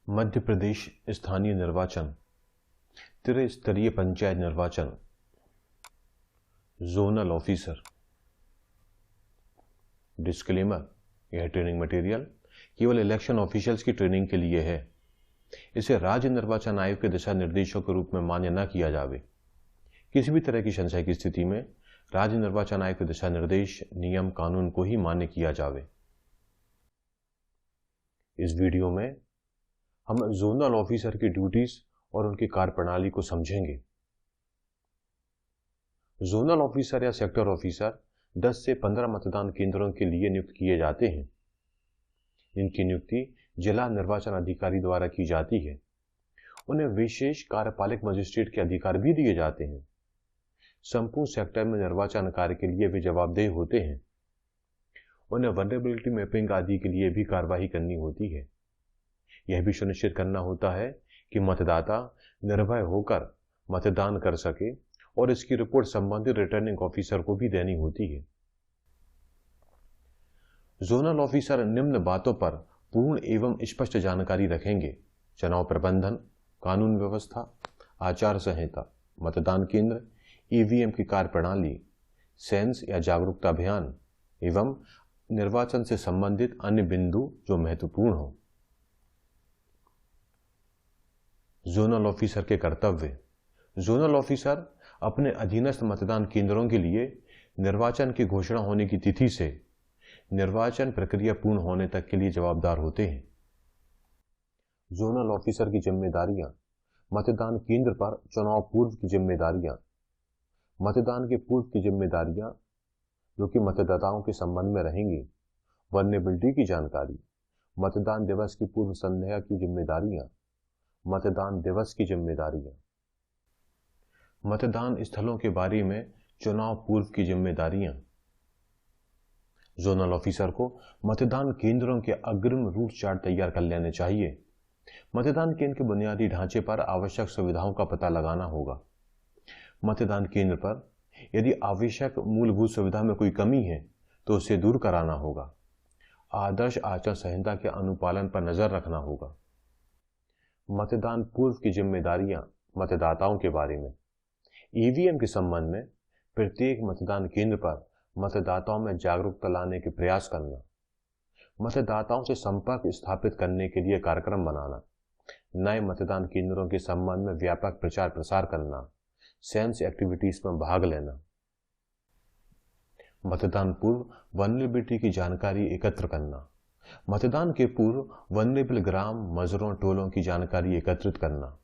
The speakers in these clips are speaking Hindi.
मध्य प्रदेश स्थानीय निर्वाचन, त्रिस्तरीय पंचायत निर्वाचन, जोनल ऑफिसर। डिस्क्लेमर, यह ट्रेनिंग मटेरियल केवल इलेक्शन ऑफिशियल्स की ट्रेनिंग के लिए है। इसे राज्य निर्वाचन आयोग के दिशा निर्देशों के रूप में मान्य न किया जावे। किसी भी तरह की संशय की स्थिति में राज्य निर्वाचन आयोग के दिशा निर्देश, नियम, कानून को ही मान्य किया जावे। इस वीडियो में हम जोनल ऑफिसर की ड्यूटीज और उनकी कार्यप्रणाली को समझेंगे। जोनल ऑफिसर या सेक्टर ऑफिसर 10 से 15 मतदान केंद्रों के लिए नियुक्त किए जाते हैं। इनकी नियुक्ति जिला निर्वाचन अधिकारी द्वारा की जाती है। उन्हें विशेष कार्यपालक मजिस्ट्रेट के अधिकार भी दिए जाते हैं। संपूर्ण सेक्टर में निर्वाचन कार्य के लिए वे जवाबदेह होते हैं। उन्हें वल्नरेबिलिटी मैपिंग आदि के लिए भी कार्यवाही करनी होती है। यह भी सुनिश्चित करना होता है कि मतदाता निर्भय होकर मतदान कर सके और इसकी रिपोर्ट संबंधित रिटर्निंग ऑफिसर को भी देनी होती है। जोनल ऑफिसर निम्न बातों पर पूर्ण एवं स्पष्ट जानकारी रखेंगे: चुनाव प्रबंधन, कानून व्यवस्था, आचार संहिता, मतदान केंद्र, ईवीएम की कार्यप्रणाली, सेंस या जागरूकता अभियान एवं निर्वाचन से संबंधित अन्य बिंदु जो महत्वपूर्ण हो। जोनल ऑफिसर के कर्तव्य। जोनल ऑफिसर अपने अधीनस्थ मतदान केंद्रों के लिए निर्वाचन की घोषणा होने की तिथि से निर्वाचन प्रक्रिया पूर्ण होने तक के लिए जवाबदार होते हैं। जोनल ऑफिसर की जिम्मेदारियां: मतदान केंद्र पर चुनाव पूर्व की जिम्मेदारियां, मतदान के पूर्व की जिम्मेदारियां जो कि मतदाताओं के संबंध में रहेंगी, वल्नरेबिलिटी की जानकारी, मतदान दिवस की पूर्व संध्या की जिम्मेदारियां, मतदान दिवस की जिम्मेदारियां, मतदान स्थलों के बारे में चुनाव पूर्व की जिम्मेदारियां। जोनल ऑफिसर को मतदान केंद्रों के अग्रिम रूट चार्ट तैयार कर लेने चाहिए। मतदान केंद्र के बुनियादी ढांचे पर आवश्यक सुविधाओं का पता लगाना होगा। मतदान केंद्र पर यदि आवश्यक मूलभूत सुविधा में कोई कमी है तो उसे दूर कराना होगा। आदर्श आचार संहिता के अनुपालन पर नजर रखना होगा। मतदान पूर्व की जिम्मेदारियां मतदाताओं के बारे में। ईवीएम के संबंध में प्रत्येक मतदान केंद्र पर मतदाताओं में जागरूकता लाने के प्रयास करना, मतदाताओं से संपर्क स्थापित करने के लिए कार्यक्रम बनाना, नए मतदान केंद्रों के संबंध में व्यापक प्रचार प्रसार करना, सेंस एक्टिविटीज में भाग लेना, मतदान पूर्व वल्नरेबिलिटी की जानकारी एकत्र करना, मतदान के पूर्व वल्नरेबल ग्राम, मजरों, टोलों की जानकारी एकत्रित करना,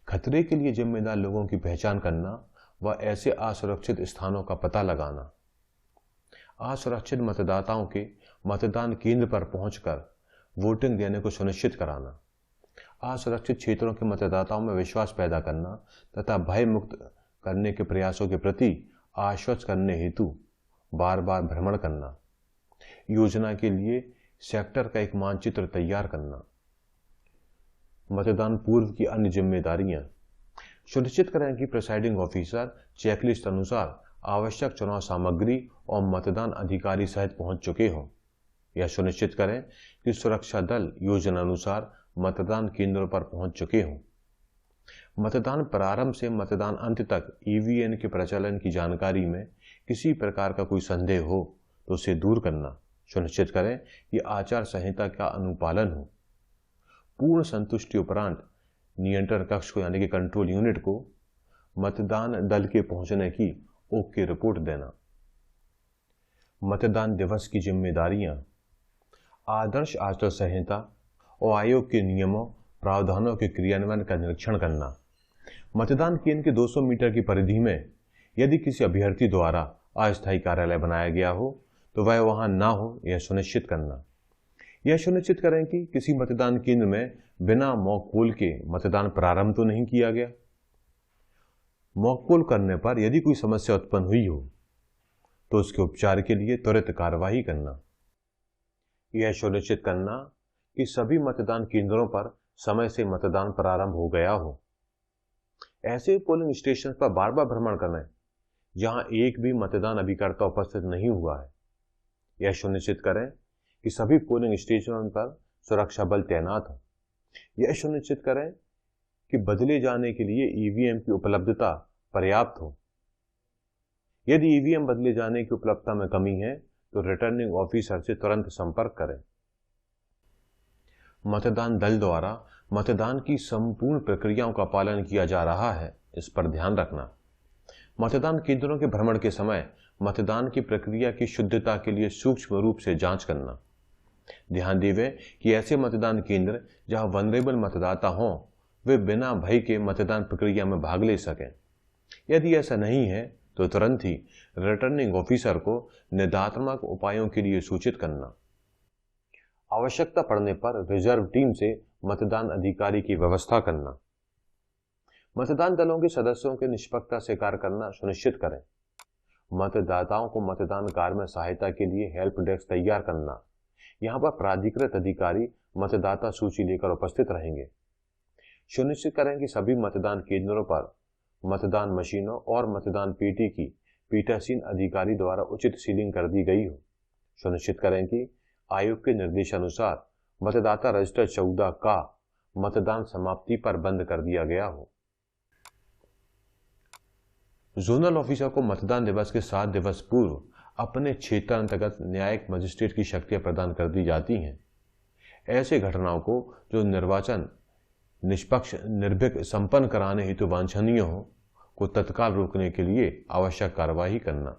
खतरे के लिए जिम्मेदार लोगों की पहचान करना व ऐसे असुरक्षित स्थानों का पता लगाना, असुरक्षित मतदाताओं के मतदान केंद्र पर पहुंचकर वोटिंग देने को सुनिश्चित कराना, असुरक्षित क्षेत्रों के मतदाताओं में विश्वास पैदा करना तथा भय मुक्त करने के प्रयासों के प्रति आश्वस्त करने हेतु बार बार भ्रमण करना, योजना के लिए सेक्टर का एक मानचित्र तैयार करना। मतदान पूर्व की अन्य जिम्मेदारियां: सुनिश्चित करें कि प्रिसाइडिंग ऑफिसर चेकलिस्ट अनुसार आवश्यक चुनाव सामग्री और मतदान अधिकारी सहित पहुंच चुके हों। यह सुनिश्चित करें कि सुरक्षा दल योजना अनुसार मतदान केंद्रों पर पहुंच चुके हों। मतदान प्रारंभ से मतदान अंत तक ईवीएम के प्रचलन की जानकारी में किसी प्रकार का कोई संदेह हो तो उसे दूर करना। सुनिश्चित करें कि आचार संहिता का अनुपालन हो। पूर्ण संतुष्टि उपरांत नियंत्रण कक्ष को यानी कि कंट्रोल यूनिट को मतदान दल के पहुंचने की ओके रिपोर्ट देना। मतदान दिवस की जिम्मेदारियां: आदर्श आचार संहिता और आयोग के नियमों, प्रावधानों के क्रियान्वयन का निरीक्षण करना। मतदान केंद्र के 200 मीटर की परिधि में यदि किसी अभ्यर्थी द्वारा अस्थायी कार्यालय बनाया गया हो तो वह वहां ना हो, यह सुनिश्चित करना। यह सुनिश्चित करें कि किसी मतदान केंद्र में बिना मॉक पोल के मतदान प्रारंभ तो नहीं किया गया। मॉक पोल करने पर यदि कोई समस्या उत्पन्न हुई हो तो उसके उपचार के लिए त्वरित कार्यवाही करना। यह सुनिश्चित करना कि सभी मतदान केंद्रों पर समय से मतदान प्रारंभ हो गया हो। ऐसे पोलिंग स्टेशन पर बार बार भ्रमण करें जहां एक भी मतदान अभिकर्ता उपस्थित नहीं हुआ है। यह सुनिश्चित करें कि सभी पोलिंग स्टेशनों पर सुरक्षा बल तैनात हो। यह सुनिश्चित करें कि बदले जाने के लिए ईवीएम की उपलब्धता पर्याप्त हो। यदि ईवीएम बदले जाने की उपलब्धता में कमी है तो रिटर्निंग ऑफिसर से तुरंत संपर्क करें। मतदान दल द्वारा मतदान की संपूर्ण प्रक्रियाओं का पालन किया जा रहा है, इस पर ध्यान रखना। मतदान केंद्रों के भ्रमण के समय मतदान की प्रक्रिया की शुद्धता के लिए सूक्ष्म रूप से जांच करना। ध्यान देवें कि ऐसे मतदान केंद्र जहां वनरेबल मतदाता हों वे बिना भय के मतदान प्रक्रिया में भाग ले सकें। यदि ऐसा नहीं है तो तुरंत ही रिटर्निंग ऑफिसर को निदात्मक उपायों के लिए सूचित करना। आवश्यकता पड़ने पर रिजर्व टीम से मतदान अधिकारी की व्यवस्था करना। मतदान दलों के सदस्यों के निष्पक्षता से कार्य करना सुनिश्चित करें। मतदाताओं को मतदान कार्य में सहायता के लिए हेल्प डेस्क तैयार करना। यहां पर प्राधिकृत अधिकारी मतदाता सूची लेकर उपस्थित रहेंगे। सुनिश्चित करें कि सभी मतदान केंद्रों पर मतदान मशीनों और मतदान पेटी की पीठासीन अधिकारी द्वारा उचित सीलिंग कर दी गई हो। सुनिश्चित करें कि आयोग के निर्देशानुसार मतदाता रजिस्टर 14 का मतदान समाप्ति पर बंद कर दिया गया हो। जोनल ऑफिसर को मतदान दिवस के 7 दिवस पूर्व अपने क्षेत्र अंतर्गत न्यायिक मजिस्ट्रेट की शक्तियां प्रदान कर दी जाती हैं। ऐसे घटनाओं को जो निर्वाचन निष्पक्ष निर्भीक संपन्न कराने हेतु वांछनीय हो को तत्काल रोकने के लिए आवश्यक कार्यवाही करना।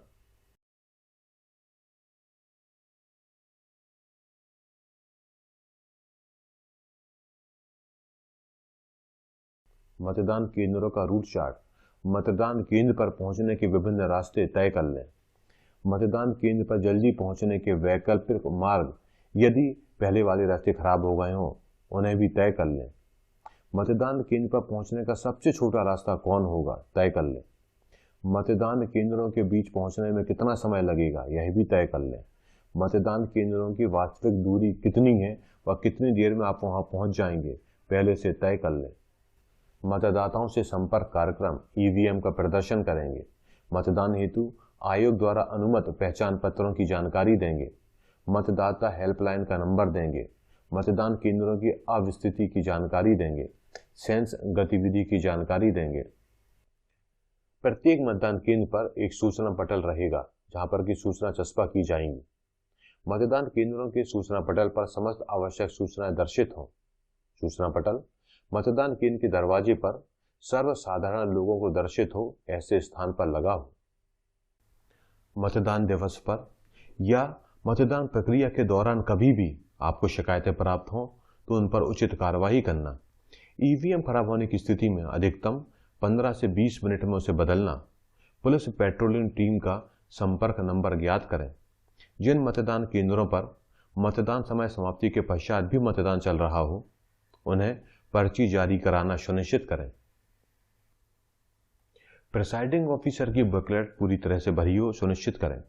मतदान केंद्रों का रूट चार्ट। मतदान केंद्र पर पहुंचने के विभिन्न रास्ते तय कर लें। मतदान केंद्र पर जल्दी पहुंचने के वैकल्पिक मार्ग, यदि पहले वाले रास्ते खराब हो गए हों, उन्हें भी तय कर लें। मतदान केंद्र पर पहुंचने का सबसे छोटा रास्ता कौन होगा, तय कर लें। मतदान केंद्रों के बीच पहुंचने में कितना समय लगेगा, यह भी तय कर लें। मतदान केंद्रों की वास्तविक दूरी कितनी है व कितनी देर में आप वहां पहुंच जाएंगे, पहले से तय कर लें। मतदाताओं से संपर्क कार्यक्रम ईवीएम का प्रदर्शन करेंगे। मतदान हेतु आयोग द्वारा अनुमत पहचान पत्रों की जानकारी देंगे। मतदाता हेल्पलाइन का नंबर देंगे। मतदान केंद्रों की अवस्थिति की जानकारी देंगे। सेंस गतिविधि की जानकारी देंगे। प्रत्येक मतदान केंद्र पर एक सूचना पटल रहेगा जहां पर की सूचना चस्पा की जाएंगी। मतदान केंद्रों के सूचना पटल पर समस्त आवश्यक सूचनाएं दर्शित हों। सूचना पटल मतदान केंद्र के दरवाजे पर सर्वसाधारण लोगों को दर्शित हो ऐसे स्थान पर लगा हो। मतदान दिवस पर या मतदान प्रक्रिया के दौरान कभी भी आपको शिकायतें प्राप्त हों तो उन पर उचित कार्रवाई करना। ईवीएम खराब होने की स्थिति में अधिकतम 15 से 20 मिनट में उसे बदलना। पुलिस पेट्रोलिंग टीम का संपर्क नंबर ज्ञात करें। जिन मतदान केंद्रों पर मतदान समय समाप्ति के पश्चात भी मतदान चल रहा हो उन्हें पर्ची जारी कराना सुनिश्चित करें। प्रिसाइडिंग ऑफिसर की बुकलेट पूरी तरह से भरी हो सुनिश्चित करें।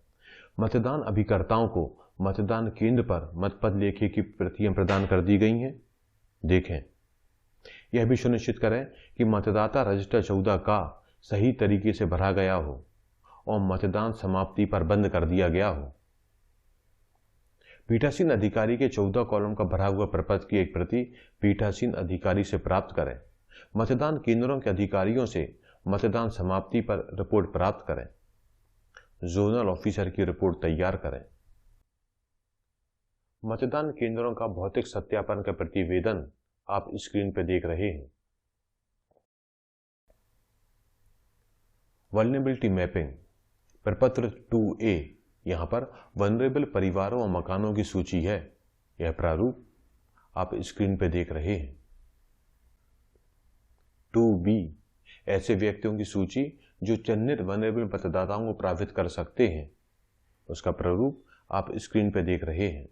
मतदान अभिकर्ताओं को मतदान केंद्र पर मतपत्र लेखे की प्रतियां प्रदान कर दी गई हैं, देखें। यह भी सुनिश्चित करें कि मतदाता रजिस्टर 14 का सही तरीके से भरा गया हो और मतदान समाप्ति पर बंद कर दिया गया हो। पीठासीन अधिकारी के 14 कॉलम का भरा हुआ प्रपत्र की एक प्रति पीठासीन अधिकारी से प्राप्त करें। मतदान केंद्रों के अधिकारियों से मतदान समाप्ति पर रिपोर्ट प्राप्त करें। जोनल ऑफिसर की रिपोर्ट तैयार करें। मतदान केंद्रों का भौतिक सत्यापन का प्रतिवेदन आप स्क्रीन पर देख रहे हैं। वल्नरेबिलिटी मैपिंग प्रपत्र 2A, यहां पर वनरेबल परिवारों और मकानों की सूची है। यह प्रारूप आप स्क्रीन पर देख रहे हैं। 2B ऐसे व्यक्तियों की सूची जो चिन्हित वनरेबल मतदाताओं को प्रभावित कर सकते हैं। उसका प्रारूप आप स्क्रीन पर देख रहे हैं।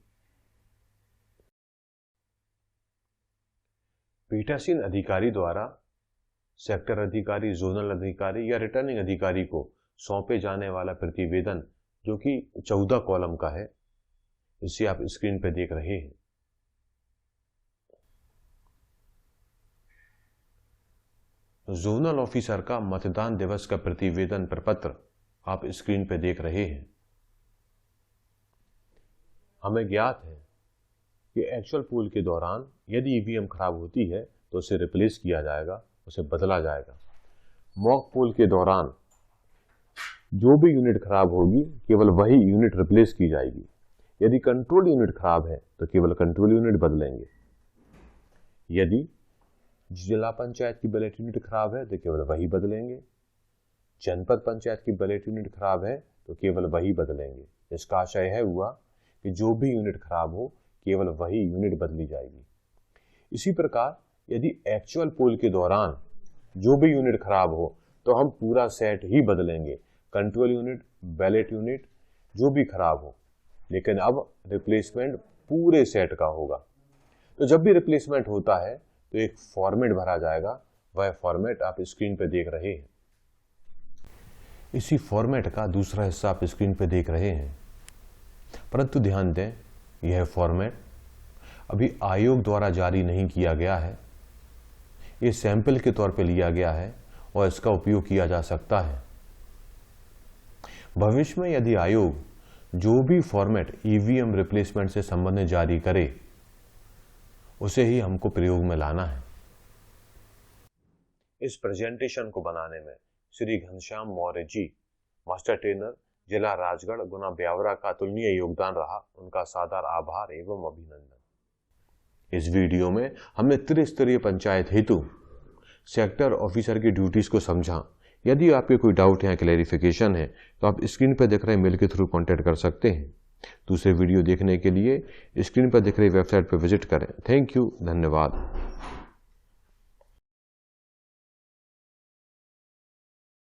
पीठासीन अधिकारी द्वारा सेक्टर अधिकारी, जोनल अधिकारी या रिटर्निंग अधिकारी को सौंपे जाने वाला प्रतिवेदन जो कि 14 कॉलम का है, इसे आप स्क्रीन पर देख रहे हैं। जोनल ऑफिसर का मतदान दिवस का प्रतिवेदन प्रपत्र आप स्क्रीन पर देख रहे हैं। हमें ज्ञात है कि एक्चुअल पोल के दौरान यदि ईवीएम खराब होती है तो उसे रिप्लेस किया जाएगा, उसे बदला जाएगा। मॉक पोल के दौरान जो भी यूनिट खराब होगी केवल वही यूनिट रिप्लेस की जाएगी। यदि कंट्रोल यूनिट खराब है तो केवल कंट्रोल यूनिट बदलेंगे। यदि जिला पंचायत की बैलेट यूनिट खराब है तो केवल वही बदलेंगे। जनपद पंचायत की बैलेट यूनिट खराब है तो केवल वही बदलेंगे। इसका आशय है हुआ कि जो भी यूनिट खराब हो केवल वही यूनिट बदली जाएगी। इसी प्रकार यदि एक्चुअल पोल के दौरान जो भी यूनिट खराब हो तो हम पूरा सेट ही बदलेंगे, कंट्रोल यूनिट, बैलेट यूनिट, जो भी खराब हो। लेकिन अब रिप्लेसमेंट पूरे सेट का होगा। तो जब भी रिप्लेसमेंट होता है तो एक फॉर्मेट भरा जाएगा, वह फॉर्मेट आप स्क्रीन पर देख रहे हैं। इसी फॉर्मेट का दूसरा हिस्सा आप स्क्रीन पर देख रहे हैं, परंतु ध्यान दें यह फॉर्मेट अभी आयोग द्वारा जारी नहीं किया गया है। ये सैंपल के तौर पर लिया गया है और इसका उपयोग किया जा सकता है। भविष्य में यदि आयोग जो भी फॉर्मेट ईवीएम रिप्लेसमेंट से संबंधित जारी करे उसे ही हमको प्रयोग में लाना है। इस प्रेजेंटेशन को बनाने में श्री घनश्याम मौर्य जी, मास्टर ट्रेनर, जिला राजगढ़, गुना ब्यावरा का अतुलनीय योगदान रहा। उनका सादर आभार एवं अभिनंदन। इस वीडियो में हमने त्रिस्तरीय पंचायत हेतु सेक्टर ऑफिसर की ड्यूटीज को समझा। यदि आपके कोई डाउट या क्लैरिफिकेशन है तो आप स्क्रीन पर दिख रहे मेल के थ्रू कांटेक्ट कर सकते हैं। दूसरे वीडियो देखने के लिए स्क्रीन पर दिख रही वेबसाइट पर विजिट करें। थैंक यू, धन्यवाद।